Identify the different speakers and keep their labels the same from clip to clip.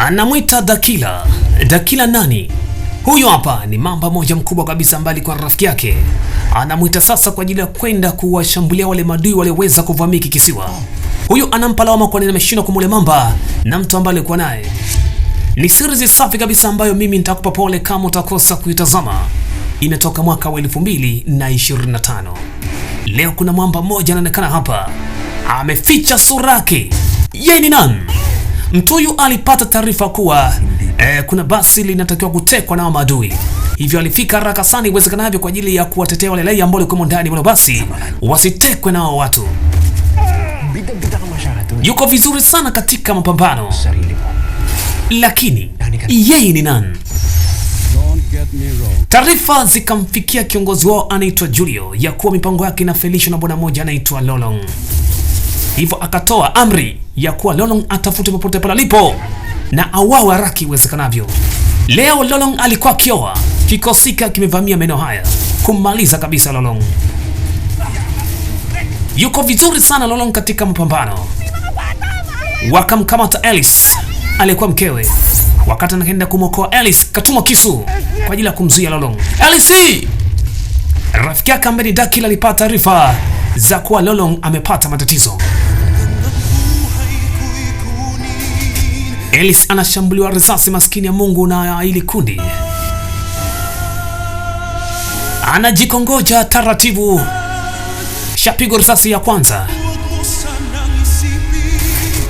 Speaker 1: Anamwita Dakila. Dakila nani? Huyu hapa ni mamba moja mkubwa kabisa ambaye alikuwa rafiki yake. Anamwita sasa kwa ajili ya kwenda kuwashambulia wale madui walioweza kuvamia kisiwa. Huyu anampa lawama kwa nini ameshindwa kumule mamba na mtu ambaye alikuwa naye. Ni series safi kabisa ambayo mimi nitakupa pole kama utakosa kuitazama. Imetoka mwaka wa 2025. Leo kuna mwamba mmoja anaonekana hapa. Ameficha sura yake. Yeye ni nani? Mtu huyu alipata taarifa kuwa kuna basi linatakiwa kutekwa na maadui. Hivyo alifika haraka sana iwezekanavyo kwa ajili ya kuwatetea wale raia ambao walikuwa ndani ya basi wasitekwe na watu. Yuko vizuri sana katika mapambano. Lakini yeye ni nani? Taarifa zikamfikia kiongozi wao anaitwa Julio ya kuwa mipango yake inafelishwa na bwana mmoja anaitwa Lolong. Hivyo akatoa amri ya kuwa Lolong atafute popote pale alipo na auawe haraka iwezekanavyo. Leo Lolong alikuwa akioa, kikosika kimevamia maeneo haya kumaliza kabisa Lolong. Yuko vizuri sana Lolong katika mapambano. Wakamkamata Alice, alikuwa mkewe. Wakati anaenda kumwokoa Alice, katuma kisu kwa ajili ya kumzuia Lolong. Alice! Rafiki yake ambaye ni Dakila alipata taarifa za kuwa Lolong amepata matatizo. Alice anashambuliwa risasi, maskini ya Mungu, na ili kundi. Anajikongoja taratibu. Shapigwa risasi ya kwanza.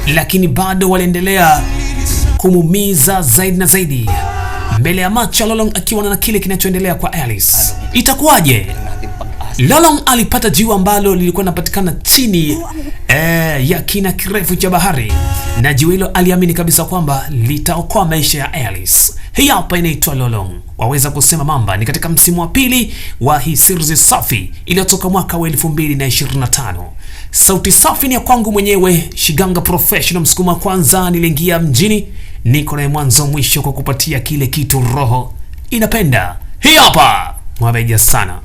Speaker 1: Lakini bado waliendelea kumumiza zaidi na zaidi. Mbele ya macho Lolong akiwa na kile kinachoendelea kwa Alice. Itakuwaje? Lolong alipata jiwe ambalo lilikuwa linapatikana chini ya kina kirefu cha bahari, na jiwe hilo aliamini kabisa kwamba litaokoa maisha ya Alice. Hii hapa inaitwa Lolong. Waweza kusema mamba ni katika msimu wa pili wa hii series safi iliyotoka mwaka wa 2025. Sauti safi ni ya kwangu mwenyewe, Shiganga Professional, msukuma kwanza niliingia mjini, niko na mwanzo mwisho kwa kupatia kile kitu roho inapenda. Hii hapa mwabeja sana.